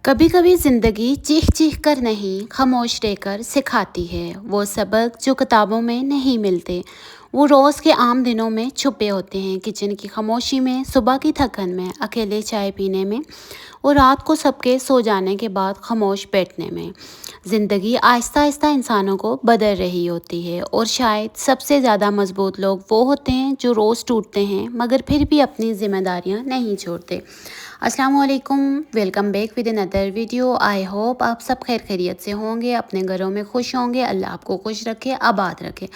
कभी कभी ज़िंदगी चीख चीख कर नहीं खामोश रहकर सिखाती है वो सबक जो किताबों में नहीं मिलते। वो रोज़ के आम दिनों में छुपे होते हैं, किचन की खामोशी में, सुबह की थकन में, अकेले चाय पीने में और रात को सबके सो जाने के बाद खामोश बैठने में। ज़िंदगी आहिस्ता आहिस्ता इंसानों को बदल रही होती है और शायद सबसे ज़्यादा मजबूत लोग वो होते हैं जो रोज़ टूटते हैं मगर फिर भी अपनी जिम्मेदारियां नहीं छोड़ते। अस्सलाम वालेकुम, welcome back with another video. I hope आप सब खैर खैरियत से होंगे, अपने घरों में खुश होंगे। अल्लाह आपको खुश रखे, आबाद रखे,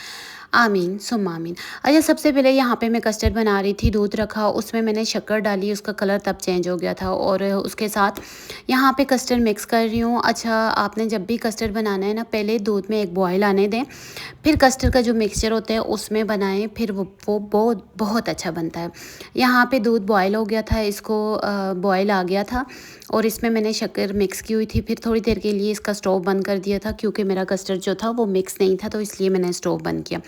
आमीन सुम्मा आमीन। अच्छा, सबसे पहले यहाँ पे मैं कस्टर्ड बना रही थी, दूध रखा, उसमें मैंने शक्कर डाली, उसका कलर तब चेंज हो गया था और उसके साथ यहाँ पे कस्टर्ड मिक्स कर रही हूँ। अच्छा, आपने जब भी कस्टर्ड बनाना है ना, पहले दूध में एक बॉयल आने दें, फिर कस्टर्ड का जो मिक्सचर होता है उसमें बनाएं, फिर वो बहुत बहुत अच्छा बनता है। यहाँ पे दूध बॉयल हो गया था, इसको बॉयल आ गया था और इसमें मैंने शक्कर मिक्स की हुई थी। फिर थोड़ी देर के लिए इसका स्टोव बंद कर दिया था क्योंकि मेरा कस्टर्ड जो था वो मिक्स नहीं था, तो इसलिए मैंने स्टोव बंद किया।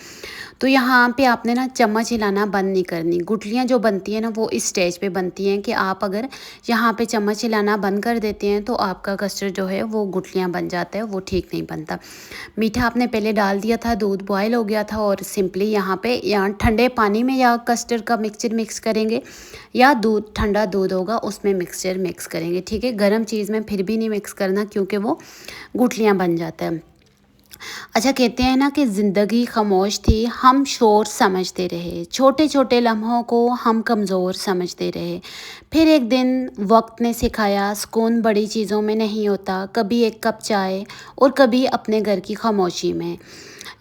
तो यहाँ पे आपने ना चम्मच हिलाना बंद नहीं करनी। गुठलियाँ जो बनती हैं ना वो इस स्टेज पे बनती हैं कि आप अगर यहाँ पे चम्मच हिलाना बंद कर देते हैं तो आपका कस्टर्ड जो है वो गुठलियाँ बन जाता है, वो ठीक नहीं बनता। मीठा आपने पहले डाल दिया था, दूध बॉयल हो गया था और सिंपली यहाँ ठंडे पानी में या कस्टर्ड का मिक्सचर मिक्स करेंगे या दूध, ठंडा दूध होगा उसमें मिक्सचर मिक्स करेंगे, ठीक है। गर्म चीज़ में फिर भी नहीं मिक्स करना क्योंकि वो गुठलियाँ बन जाता है। अच्छा, कहते हैं ना कि ज़िंदगी खामोश थी, हम शोर समझते रहे, छोटे छोटे लम्हों को हम कमज़ोर समझते रहे। फिर एक दिन वक्त ने सिखाया सुकून बड़ी चीज़ों में नहीं होता, कभी एक कप चाय और कभी अपने घर की खामोशी में।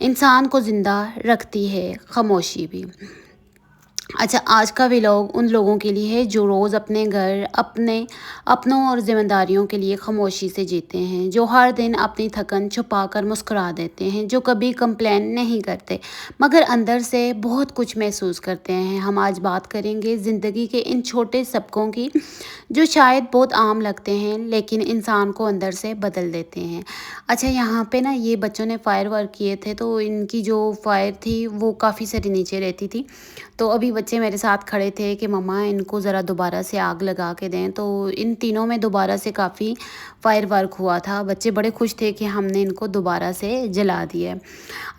इंसान को ज़िंदा रखती है खामोशी भी। अच्छा, आज का व्लॉग उन लोगों के लिए है जो रोज़ अपने घर, अपनों और ज़िम्मेदारियों के लिए खामोशी से जीते हैं, जो हर दिन अपनी थकन छुपा कर मुस्कुरा देते हैं, जो कभी कंप्लेन नहीं करते मगर अंदर से बहुत कुछ महसूस करते हैं। हम आज बात करेंगे ज़िंदगी के इन छोटे सबकों की जो शायद बहुत आम लगते हैं लेकिन इंसान को अंदर से बदल देते हैं। अच्छा, यहाँ पे ना ये बच्चों ने फायर वर्क किए थे तो इनकी जो फायर थी वो काफ़ी सारी नीचे रहती थी। तो अभी बच्चे मेरे साथ खड़े थे कि मम्मा इनको ज़रा दोबारा से आग लगा के दें, तो इन तीनों में दोबारा से काफ़ी फायर वर्क हुआ था। बच्चे बड़े खुश थे कि हमने इनको दोबारा से जला दिया।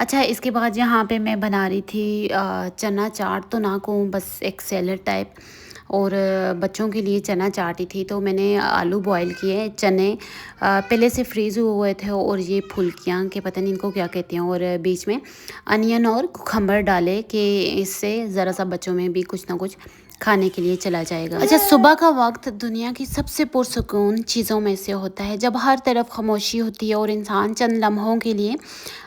अच्छा, इसके बाद यहाँ पे मैं बना रही थी चना चाट, तो ना कहूँ बस एक सैलड टाइप, और बच्चों के लिए चना चाटी थी। तो मैंने आलू बॉईल किए, चने पहले से फ्रीज़ हुए थे और ये फुल्कियाँ के पता नहीं इनको क्या कहते हैं, और बीच में अनियन और कुकम्बर डाले कि इससे ज़रा सा बच्चों में भी कुछ ना कुछ खाने के लिए चला जाएगा। अच्छा, सुबह का वक्त दुनिया की सबसे पुरसुकून चीज़ों में से होता है, जब हर तरफ खामोशी होती है और इंसान चंद लम्हों के लिए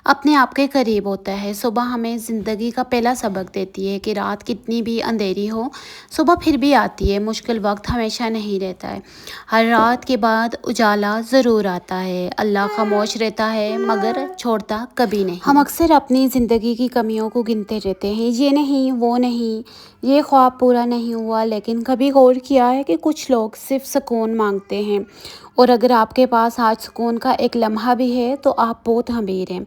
अपने आप के करीब होता है। सुबह हमें ज़िंदगी का पहला सबक देती है कि रात कितनी भी अंधेरी हो सुबह फिर भी आती है। मुश्किल वक्त हमेशा नहीं रहता है, हर रात के बाद उजाला ज़रूर आता है। अल्लाह खामोश रहता है मगर छोड़ता कभी नहीं। हम अक्सर अपनी ज़िंदगी की कमियों को गिनते रहते हैं, ये नहीं, वो नहीं, ये ख्वाब पूरा नहीं हुआ, लेकिन कभी गौर किया है कि कुछ लोग सिर्फ सुकून मांगते हैं, और अगर आपके पास आज सुकून का एक लम्हा भी है तो आप बहुत अमीर हैं।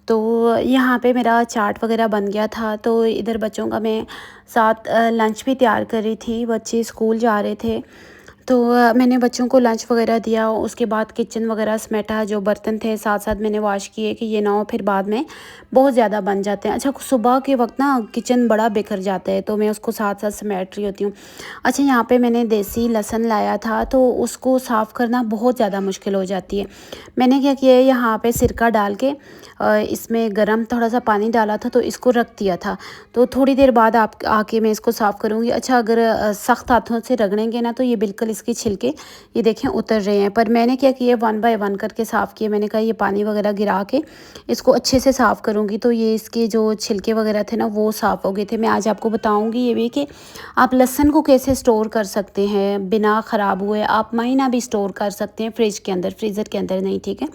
तो यहाँ पे मेरा चाट वगैरह बन गया था, तो इधर बच्चों का मैं साथ लंच भी तैयार कर रही थी। बच्चे स्कूल जा रहे थे तो मैंने बच्चों को लंच वगैरह दिया। उसके बाद किचन वगैरह समेटा, जो बर्तन थे साथ साथ मैंने वॉश किए कि ये ना हो फिर बाद में बहुत ज़्यादा बन जाते हैं। अच्छा, सुबह के वक्त ना किचन बड़ा बिखर जाता है तो मैं उसको साथ साथ समेट रही होती हूँ। अच्छा, यहाँ पे मैंने देसी लहसुन लाया था तो उसको साफ़ करना बहुत ज़्यादा मुश्किल हो जाती है। मैंने क्या किया है, यहाँ पे सिरका डाल के इसमें गरम थोड़ा सा पानी डाला था तो इसको रख दिया था, तो थोड़ी देर बाद आप आके मैं इसको साफ़ करूँगी। अच्छा, अगर सख्त हाथों से रगड़ेंगे ना तो ये बिल्कुल इसके छिलके ये देखें उतर रहे हैं, पर मैंने क्या किया, 1 बाय 1 करके साफ़ किया। मैंने कहा ये पानी वगैरह गिरा के इसको अच्छे से साफ़ करूँगी तो ये इसके जो छिलके वगैरह थे ना वो साफ़ हो गए थे। मैं आज आपको बताऊँगी ये भी कि आप लहसुन को कैसे स्टोर कर सकते हैं बिना ख़राब हुए। आप महीना भी स्टोर कर सकते हैं फ्रिज के अंदर, फ्रीज़र के अंदर नहीं, ठीक है।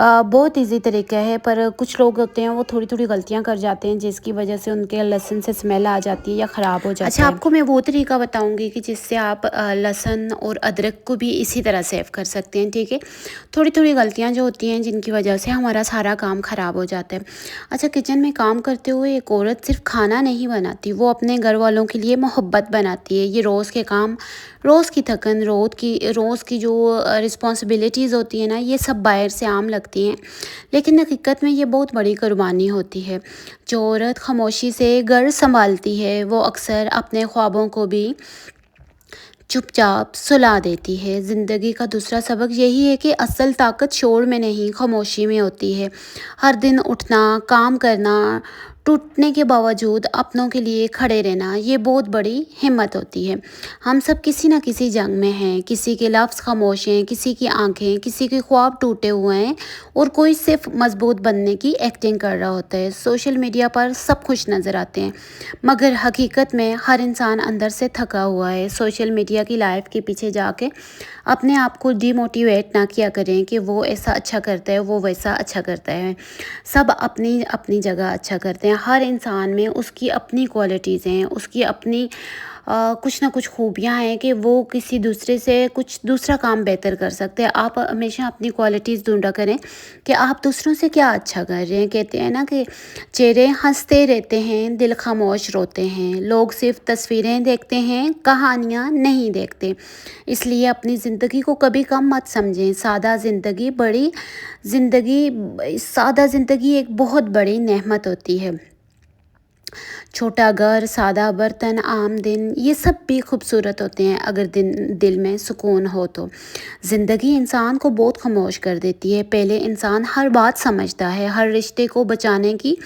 बहुत इजी तरीका है, पर कुछ लोग होते हैं वो थोड़ी थोड़ी गलतियां कर जाते हैं जिसकी वजह से उनके लहसुन से स्मेल आ जाती है या ख़राब हो जाता है। अच्छा, आपको मैं वो तरीका बताऊंगी कि जिससे आप लहसुन लहसुन और अदरक को भी इसी तरह सेव कर सकते हैं, ठीक है। थोड़ी थोड़ी गलतियाँ जो होती हैं जिनकी वजह से हमारा सारा काम ख़राब हो जाता है। अच्छा, किचन में काम करते हुए एक औरत सिर्फ खाना नहीं बनाती, वो अपने घर वालों के लिए मोहब्बत बनाती है। ये रोज़ के काम, रोज़ की थकन, रोज़ की जो रिस्पॉन्सिबिलिटीज़ होती हैं ना, ये सब बाहर से आम लगती हैं, लेकिन हकीकत में ये बहुत बड़ी कुर्बानी होती है। जो औरत खामोशी से घर संभालती है वो अक्सर अपने ख्वाबों को भी चुपचाप सुला देती है। ज़िंदगी का दूसरा सबक यही है कि असल ताकत शोर में नहीं, खामोशी में होती है। हर दिन उठना, काम करना, टूटने के बावजूद अपनों के लिए खड़े रहना, ये बहुत बड़ी हिम्मत होती है। हम सब किसी न किसी जंग में हैं, किसी के लफ्ज़ खामोश हैं, किसी की आंखें, किसी के ख्वाब टूटे हुए हैं और कोई सिर्फ मजबूत बनने की एक्टिंग कर रहा होता है। सोशल मीडिया पर सब खुश नज़र आते हैं, मगर हकीकत में हर इंसान अंदर से थका हुआ है। सोशल मीडिया की लाइफ के पीछे जाके अपने आप को डिमोटिवेट ना किया करें कि वो ऐसा अच्छा करता है, वो वैसा अच्छा करता है। सब अपनी अपनी जगह अच्छा करते हैं। हर इंसान में उसकी अपनी क्वालिटीज़ हैं, उसकी अपनी कुछ ना कुछ खूबियाँ हैं कि वो किसी दूसरे से कुछ दूसरा काम बेहतर कर सकते हैं। आप हमेशा अपनी क्वालिटीज़ ढूंढा करें कि आप दूसरों से क्या अच्छा कर रहे हैं। कहते हैं ना कि चेहरे हंसते रहते हैं, दिल खामोश रोते हैं। लोग सिर्फ तस्वीरें देखते हैं, कहानियाँ नहीं देखते। इसलिए अपनी ज़िंदगी को कभी कम मत समझें। सादा ज़िंदगी एक बहुत बड़ी नेमत होती है। छोटा घर, सादा बर्तन, आम दिन, ये सब भी खूबसूरत होते हैं अगर दिल में सुकून हो तो। ज़िंदगी इंसान को बहुत खामोश कर देती है। पहले इंसान हर बात समझता है, हर रिश्ते को बचाने की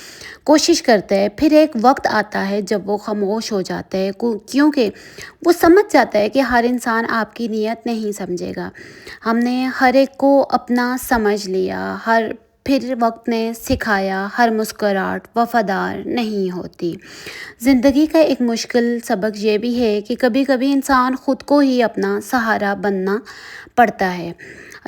कोशिश करता है, फिर एक वक्त आता है जब वो खामोश हो जाता है, क्योंकि वो समझ जाता है कि हर इंसान आपकी नीयत नहीं समझेगा। हमने हर एक को अपना समझ लिया, फिर वक्त ने सिखाया हर मुस्कुराहट वफ़ादार नहीं होती। ज़िंदगी का एक मुश्किल सबक ये भी है कि कभी कभी इंसान ख़ुद को ही अपना सहारा बनना पड़ता है।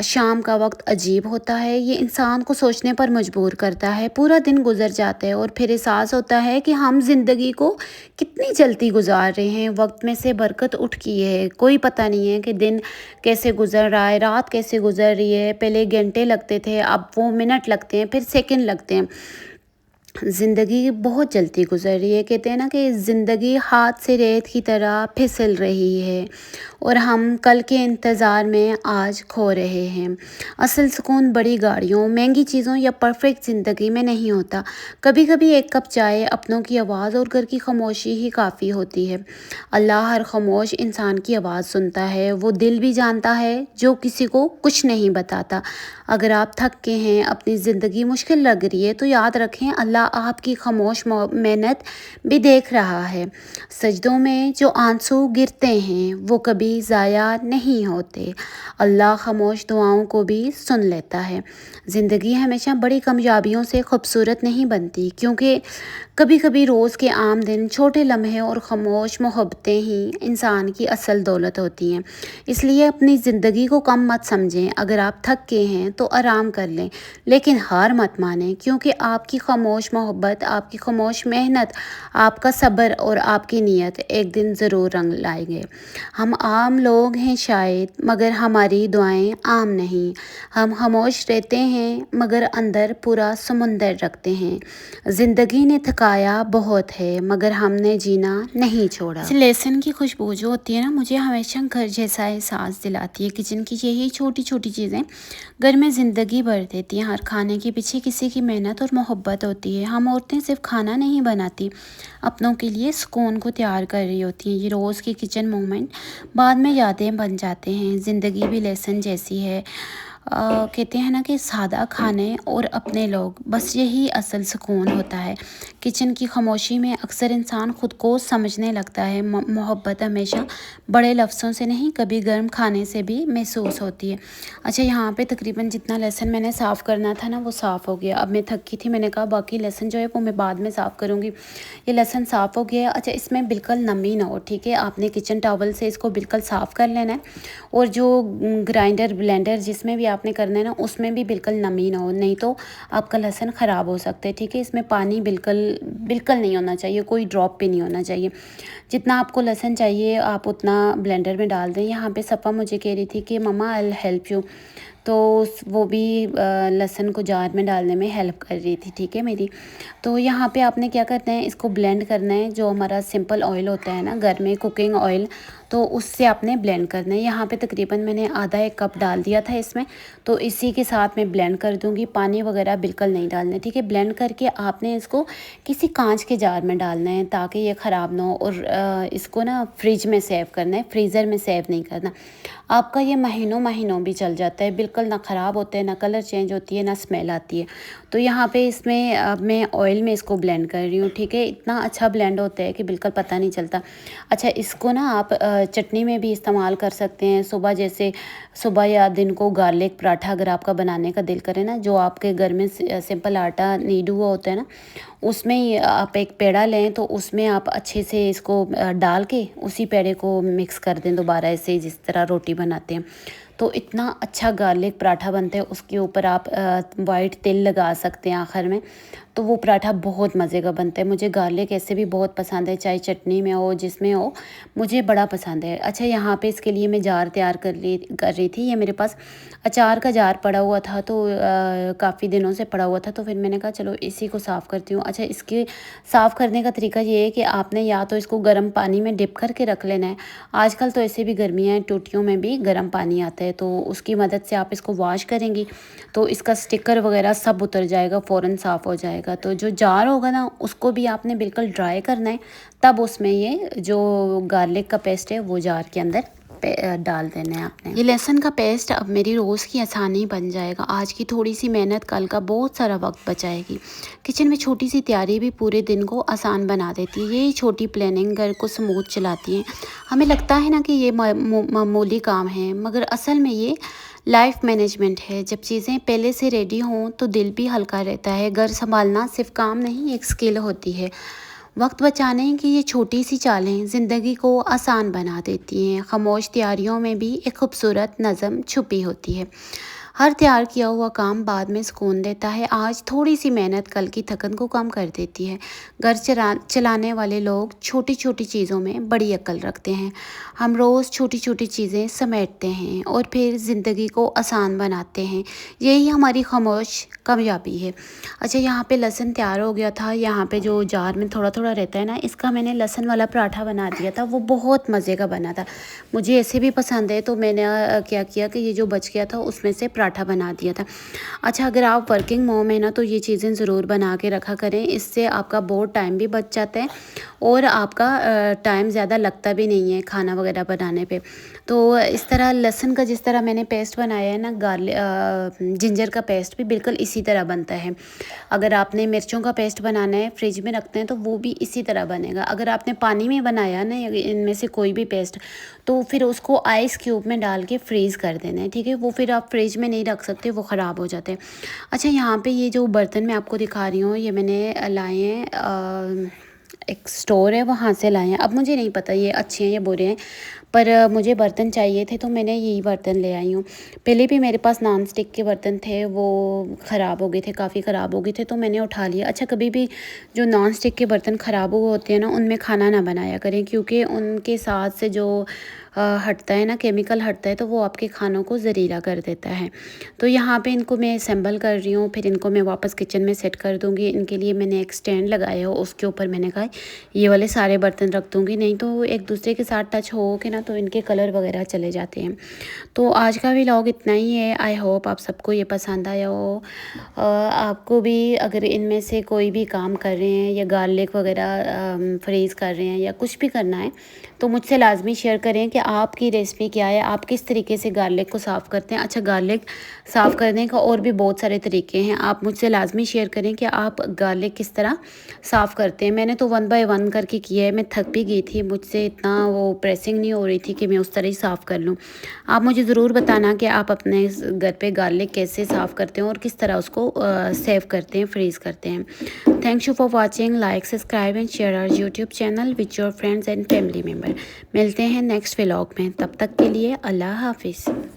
शाम का वक्त अजीब होता है, ये इंसान को सोचने पर मजबूर करता है। पूरा दिन गुजर जाता है और फिर एहसास होता है कि हम ज़िंदगी को कितनी जल्दी गुजार रहे हैं। वक्त में से बरकत उठ की है, कोई पता नहीं है कि दिन कैसे गुजर रहा है, रात कैसे गुजर रही है। पहले घंटे लगते थे, अब वो मिनट लगते हैं, फिर सेकंड लगते हैं। ज़िंदगी बहुत जल्दी गुजर रही है। कहते हैं ना कि ज़िंदगी हाथ से रेत की तरह फिसल रही है और हम कल के इंतज़ार में आज खो रहे हैं। असल सुकून बड़ी गाड़ियों, महंगी चीज़ों या परफेक्ट ज़िंदगी में नहीं होता। कभी कभी एक कप चाय, अपनों की आवाज़ और घर की खामोशी ही काफ़ी होती है। अल्लाह हर खामोश इंसान की आवाज़ सुनता है। वो दिल भी जानता है जो किसी को कुछ नहीं बताता। अगर आप थक के हैं, अपनी ज़िंदगी मुश्किल लग रही है, तो याद रखें अल्लाह आपकी खामोश मेहनत भी देख रहा है। सजदों में जो आंसू गिरते हैं वो कभी ज़ाया नहीं होते। अल्लाह खामोश दुआओं को भी सुन लेता है। ज़िंदगी हमेशा बड़ी कामयाबियों से खूबसूरत नहीं बनती, क्योंकि कभी कभी रोज़ के आम दिन, छोटे लम्हे और खामोश मोहब्बतें ही इंसान की असल दौलत होती हैं। इसलिए अपनी ज़िंदगी को कम मत समझें। अगर आप थक के हैं तो आराम कर लें, लेकिन हार मत मानें, क्योंकि आपकी खामोश मोहब्बत, आपकी खामोश मेहनत, आपका सब्र और आपकी नीयत एक दिन ज़रूर रंग लाएंगे। हम आम लोग हैं शायद, मगर हमारी दुआएं आम नहीं। हम खामोश रहते हैं मगर अंदर पूरा समुंदर रखते हैं। ज़िंदगी ने थकाया बहुत है, मगर हमने जीना नहीं छोड़ा। इस लेसन की खुशबू जो होती है ना, मुझे हमेशा घर जैसा एहसास दिलाती है। किचन की यही छोटी छोटी चीज़ें घर में ज़िंदगी भर देती हैं। हर खाने के पीछे किसी की मेहनत और मोहब्बत होती है। हम औरतें सिर्फ खाना नहीं बनाती, अपनों के लिए सुकून को तैयार कर रही होती हैं। ये रोज़ के किचन मोमेंट बाद में यादें बन जाते हैं। ज़िंदगी भी लेसन जैसी है। कहते हैं ना कि सादा खाने और अपने लोग, बस यही असल सुकून होता है। किचन की खामोशी में अक्सर इंसान ख़ुद को समझने लगता है। मोहब्बत हमेशा बड़े लफ्ज़ों से नहीं, कभी गर्म खाने से भी महसूस होती है। अच्छा, यहाँ पे तकरीबन जितना लहसुन मैंने साफ़ करना था ना, वो साफ़ हो गया। अब मैं थकी थी, मैंने कहा बाकी लहसुन जो है वो मैं बाद में साफ़ करूँगी। ये लहसुन साफ़ हो गया। अच्छा, इसमें बिल्कुल नमी ना हो, ठीक है। आपने किचन टॉवल से इसको बिल्कुल साफ़ कर लेना है। और जो ग्राइंडर ब्लेंडर जिसमें भी आपने करना है ना उसमें भी बिल्कुल नमी ना हो, नहीं तो आपका लहसुन ख़राब हो सकता है। ठीक है, इसमें पानी बिल्कुल बिल्कुल नहीं होना चाहिए, कोई ड्रॉप भी नहीं होना चाहिए। जितना आपको लहसुन चाहिए आप उतना ब्लेंडर में डाल दें। यहाँ पे सफ़ा मुझे कह रही थी कि मम्मा आई विल हेल्प यू, तो वो भी लहसुन को जार में डालने में हेल्प कर रही थी। ठीक है मेरी। तो यहाँ पे आपने क्या करना है, इसको ब्लेंड करना है। जो हमारा सिंपल ऑयल होता है ना घर में, कुकिंग ऑयल, तो उससे आपने ब्लेंड करना है। यहाँ पे तकरीबन मैंने आधा एक कप डाल दिया था इसमें, तो इसी के साथ मैं ब्लेंड कर दूँगी। पानी वगैरह बिल्कुल नहीं डालना है। ठीक है, ब्लेंड करके आपने इसको किसी कांच के जार में डालना है ताकि ये ख़राब ना हो। और इसको ना फ्रिज में सेव करना है, फ्रीज़र में सेव नहीं करना। आपका ये महीनों महीनों भी चल जाता है, बिल्कुल ना ख़राब होता है, ना कलर चेंज होती है, ना स्मेल आती है। तो यहाँ पे इसमें अब मैं ऑयल में इसको ब्लेंड कर रही हूँ। ठीक है, इतना अच्छा ब्लेंड होता है कि बिल्कुल पता नहीं चलता। अच्छा, इसको ना आप चटनी में भी इस्तेमाल कर सकते हैं। जैसे सुबह या दिन को गार्लिक पराठा अगर आपका बनाने का दिल करे ना, जो आपके घर में सिंपल आटा नीड हुआ होता है ना, उसमें ही आप एक पेड़ा लें, तो उसमें आप अच्छे से इसको डाल के उसी पेड़े को मिक्स कर दें दोबारा, ऐसे जिस तरह रोटी बनाते हैं। तो इतना अच्छा गार्लिक पराठा बनता है। उसके ऊपर आप वाइट तिल लगा सकते हैं आखिर में, तो वो पराठा बहुत मज़े का बनता है। मुझे गार्लिक ऐसे भी बहुत पसंद है, चाहे चटनी में हो जिसमें हो, मुझे बड़ा पसंद है। अच्छा, यहाँ पे इसके लिए मैं जार तैयार कर रही थी। ये मेरे पास अचार का जार पड़ा हुआ था, तो काफ़ी दिनों से पड़ा हुआ था, तो फिर मैंने कहा चलो इसी को साफ़ करती हूँ। अच्छा, इसके साफ़ करने का तरीका ये है कि आपने या तो इसको गर्म पानी में डिप करके रख लेना है। आजकल तो ऐसे भी गर्मियाँ हैं, टूटियों में भी गर्म पानी आता है, तो उसकी मदद से आप इसको वॉश करेंगी तो इसका स्टिकर वगैरह सब उतर जाएगा, फ़ौरन साफ़ हो जाएगा। तो जो जार होगा ना उसको भी आपने बिल्कुल ड्राई करना है, तब उसमें ये जो गार्लिक का पेस्ट है वो जार के अंदर डाल देना है आपने। ये लहसुन का पेस्ट अब मेरी रोज़ की आसानी बन जाएगा। आज की थोड़ी सी मेहनत कल का बहुत सारा वक्त बचाएगी। किचन में छोटी सी तैयारी भी पूरे दिन को आसान बना देती है। यही छोटी प्लानिंग घर को स्मूथ चलाती है। हमें लगता है ना कि ये मामूली काम है, मगर असल में ये लाइफ मैनेजमेंट है। जब चीज़ें पहले से रेडी हों तो दिल भी हल्का रहता है। घर संभालना सिर्फ काम नहीं, एक स्किल होती है। वक्त बचाने की ये छोटी सी चालें ज़िंदगी को आसान बना देती हैं। खामोश तैयारियों में भी एक खूबसूरत नज़म छुपी होती है। हर तैयार किया हुआ काम बाद में सुकून देता है। आज थोड़ी सी मेहनत कल की थकन को कम कर देती है। घर चलाने वाले लोग छोटी छोटी चीज़ों में बड़ी अक्ल रखते हैं। हम रोज़ छोटी छोटी चीज़ें समेटते हैं और फिर ज़िंदगी को आसान बनाते हैं। यही हमारी खामोश कामयाबी है। अच्छा, यहाँ पे लहसुन तैयार हो गया था। यहाँ पे जो जार में थोड़ा थोड़ा रहता है ना, इसका मैंने लहसुन वाला पराठा बना दिया था। वो बहुत मज़े का बना था, मुझे ऐसे भी पसंद है। तो मैंने क्या किया कि ये जो बच गया था उसमें से पराठा बना दिया था। अच्छा, अगर आप वर्किंग मॉम है ना तो ये चीज़ें ज़रूर बना के रखा करें। इससे आपका बहुत टाइम भी बच जाता है और आपका टाइम ज़्यादा लगता भी नहीं है खाना वगैरह बनाने पे। तो इस तरह लहसुन का जिस तरह मैंने पेस्ट बनाया है ना, जिंजर का पेस्ट भी बिल्कुल इसी तरह बनता है। अगर आपने मिर्चों का पेस्ट बनाना है, फ्रिज में रखते हैं, तो वो भी इसी तरह बनेगा। अगर आपने पानी में बनाया ना इनमें से कोई भी पेस्ट, तो फिर उसको आइस क्यूब में डाल के फ्रीज़ कर देना है। ठीक है, वो फिर आप फ्रिज में नहीं रख सकते, वो ख़राब हो जाते हैं। अच्छा, यहाँ पे ये जो बर्तन मैं आपको दिखा रही हूँ, ये मैंने लाए हैं, एक स्टोर है वहाँ से लाए हैं। अब मुझे नहीं पता ये अच्छे हैं या बुरे हैं, पर मुझे बर्तन चाहिए थे तो मैंने यही बर्तन ले आई हूँ। पहले भी मेरे पास नॉन स्टिक के बर्तन थे, वो ख़राब हो गए थे, काफ़ी ख़राब हो गए थे, तो मैंने उठा लिया। अच्छा, कभी भी जो नॉन स्टिक के बर्तन ख़राब हुए होते हैं ना, उनमें खाना ना बनाया करें, क्योंकि उनके साथ से जो हटता है ना, केमिकल हटता है, तो वो आपके खानों को ज़हरीला कर देता है। तो यहाँ पे इनको मैं असेंबल कर रही हूँ, फिर इनको मैं वापस किचन में सेट कर दूँगी। इनके लिए मैंने एक स्टैंड लगाया हो, उसके ऊपर मैंने कहा ये वाले सारे बर्तन रख दूँगी, नहीं तो एक दूसरे के साथ टच हो के ना तो इनके कलर वगैरह चले जाते हैं। तो आज का व्लॉग इतना ही है। आई होप आप सबको ये पसंद आया हो। आपको भी अगर इनमें से कोई भी काम कर रहे हैं या गार्लिक वगैरह फ्रीज़ कर रहे हैं या कुछ भी करना है, तो मुझसे लाजमी शेयर करें कि आपकी रेसिपी क्या है, आप किस तरीके से गार्लिक को साफ़ करते हैं। अच्छा, गार्लिक साफ़ करने का और भी बहुत सारे तरीके हैं, आप मुझसे लाजमी शेयर करें कि आप गार्लिक किस तरह साफ़ करते हैं। मैंने तो 1 बाय 1 करके किया है, मैं थक भी गई थी, मुझसे इतना वो प्रेसिंग नहीं हो रही थी कि मैं उस तरह ही साफ़ कर लूँ। आप मुझे ज़रूर बताना कि आप अपने घर पे गार्लिक कैसे साफ़ करते हैं और किस तरह उसको सेव करते हैं, फ्रीज़ करते हैं। Thanks you for watching. Like, subscribe and share our YouTube channel with your friends and family member. मिलते हैं नेक्स्ट व्लॉग में, तब तक के लिए अल्लाह हाफिज़।